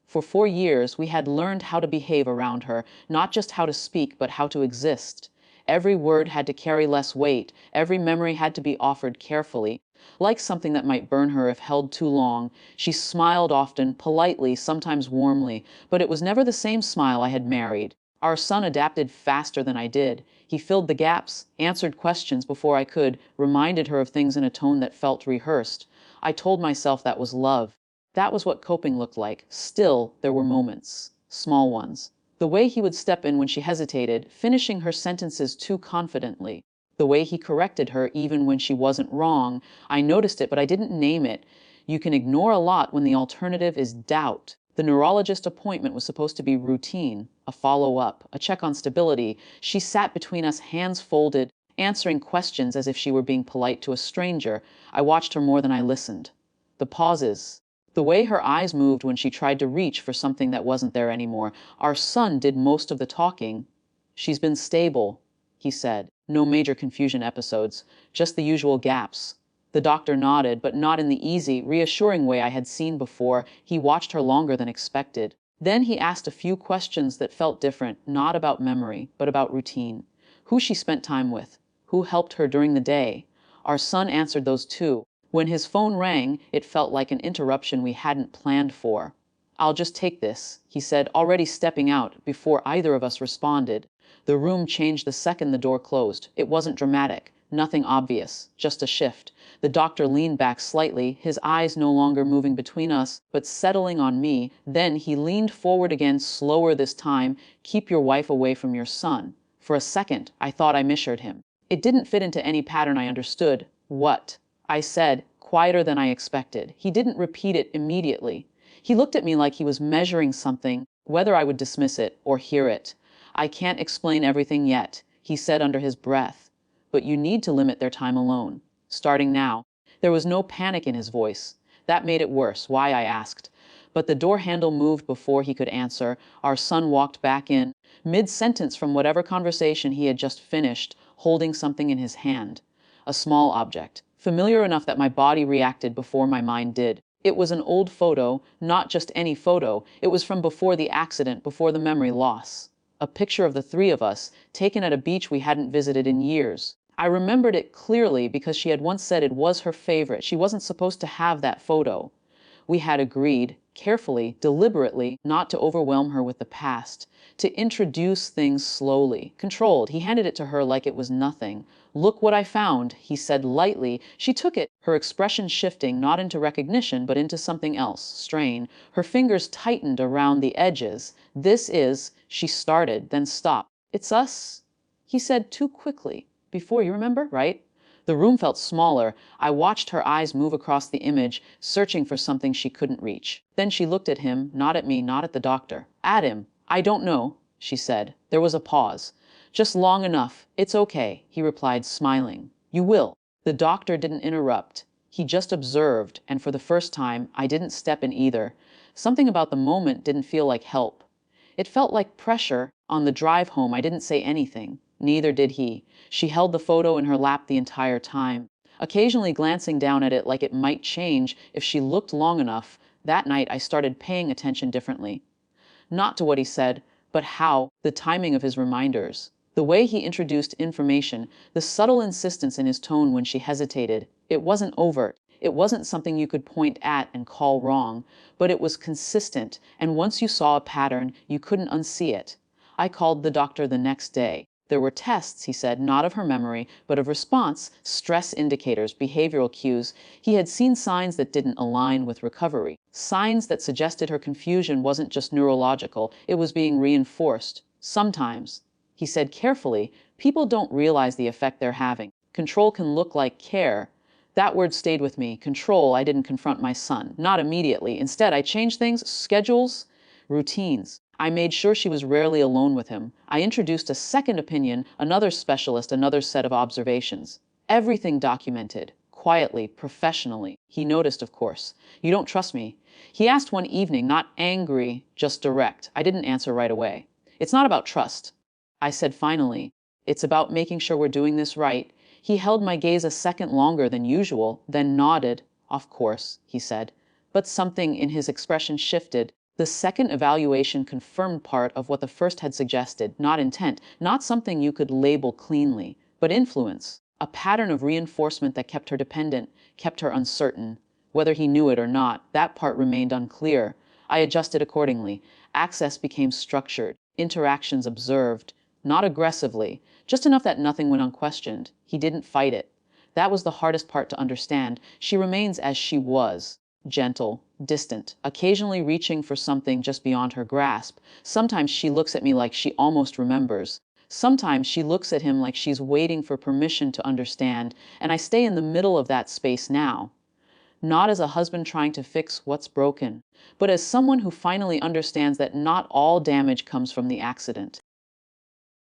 For 4 years, we had learned how to behave around her, not just how to speak, but how to exist. Every word had to carry less weight, every memory had to be offered carefully. Like something that might burn her if held too long, she smiled often, politely, sometimes warmly, but it was never the same smile I had married. Our son adapted faster than I did. He filled the gaps, answered questions before I could, reminded her of things in a tone that felt rehearsed. I told myself that was love. That was what coping looked like. Still, there were moments, small ones. The way he would step in when she hesitated, finishing her sentences too confidently. The way he corrected her even when she wasn't wrong. I noticed it, but I didn't name it. You can ignore a lot when the alternative is doubt. The neurologist appointment was supposed to be routine, a follow-up, a check on stability. She sat between us, hands folded, answering questions as if she were being polite to a stranger. I watched her more than I listened. The pauses. The way her eyes moved when she tried to reach for something that wasn't there anymore. Our son did most of the talking. "She's been stable," he said. "No major confusion episodes, just the usual gaps." The doctor nodded, but not in the easy, reassuring way I had seen before. He watched her longer than expected. Then he asked a few questions that felt different, not about memory, but about routine. Who she spent time with, who helped her during the day. Our son answered those too. When his phone rang, it felt like an interruption we hadn't planned for. "I'll just take this," he said, already stepping out before either of us responded. The room changed the second the door closed. It wasn't dramatic, nothing obvious, just a shift. The doctor leaned back slightly, his eyes no longer moving between us, but settling on me. Then he leaned forward again, slower this time. "Keep your wife away from your son." For a second, I thought I misheard him. It didn't fit into any pattern I understood. "What?" I said, quieter than I expected. He didn't repeat it immediately. He looked at me like he was measuring something, whether I would dismiss it or hear it. "I can't explain everything yet," he said under his breath. "But you need to limit their time alone. Starting now." There was no panic in his voice. That made it worse, why I asked. But the door handle moved before he could answer. Our son walked back in, mid-sentence from whatever conversation he had just finished, holding something in his hand. A small object, familiar enough that my body reacted before my mind did. It was an old photo, not just any photo. It was from before the accident, before the memory loss. A picture of the three of us, taken at a beach we hadn't visited in years. I remembered it clearly because she had once said it was her favorite. She wasn't supposed to have that photo. We had agreed, carefully, deliberately, not to overwhelm her with the past, to introduce things slowly, controlled. He handed it to her like it was nothing. "Look what I found," he said lightly. She took it, her expression shifting, not into recognition, but into something else, strain. Her fingers tightened around the edges. "This is," she started, then stopped. "It's us," he said too quickly. "Before, you remember, right?" The room felt smaller. I watched her eyes move across the image, searching for something she couldn't reach. Then she looked at him, not at me, not at the doctor. "At him." "I don't know," she said. There was a pause. "Just long enough. It's okay," he replied, smiling. "You will." The doctor didn't interrupt. He just observed, and for the first time, I didn't step in either. Something about the moment didn't feel like help. It felt like pressure. On the drive home, I didn't say anything. Neither did he. She held the photo in her lap the entire time, occasionally glancing down at it like it might change if she looked long enough. That night, I started paying attention differently. Not to what he said, but how, the timing of his reminders. The way he introduced information, the subtle insistence in his tone when she hesitated. It wasn't overt. It wasn't something you could point at and call wrong, but it was consistent, and once you saw a pattern, you couldn't unsee it. I called the doctor the next day. There were tests, he said, not of her memory, but of response, stress indicators, behavioral cues. He had seen signs that didn't align with recovery, signs that suggested her confusion wasn't just neurological, it was being reinforced. Sometimes, he said carefully, people don't realize the effect they're having. Control can look like care. That word stayed with me. Control. I didn't confront my son. Not immediately. Instead, I changed things, schedules, routines. I made sure she was rarely alone with him. I introduced a second opinion, another specialist, another set of observations. Everything documented, quietly, professionally. He noticed, of course. "You don't trust me?" He asked one evening, not angry, just direct. I didn't answer right away. "It's not about trust," I said finally. "It's about making sure we're doing this right." He held my gaze a second longer than usual, then nodded. "Of course," he said. But something in his expression shifted. The second evaluation confirmed part of what the first had suggested, not intent, not something you could label cleanly, but influence. A pattern of reinforcement that kept her dependent, kept her uncertain. Whether he knew it or not, that part remained unclear. I adjusted accordingly. Access became structured, interactions observed, not aggressively, just enough that nothing went unquestioned. He didn't fight it. That was the hardest part to understand. She remains as she was, gentle, distant, occasionally reaching for something just beyond her grasp. Sometimes she looks at me like she almost remembers. Sometimes she looks at him like she's waiting for permission to understand, and I stay in the middle of that space now. Not as a husband trying to fix what's broken, but as someone who finally understands that not all damage comes from the accident.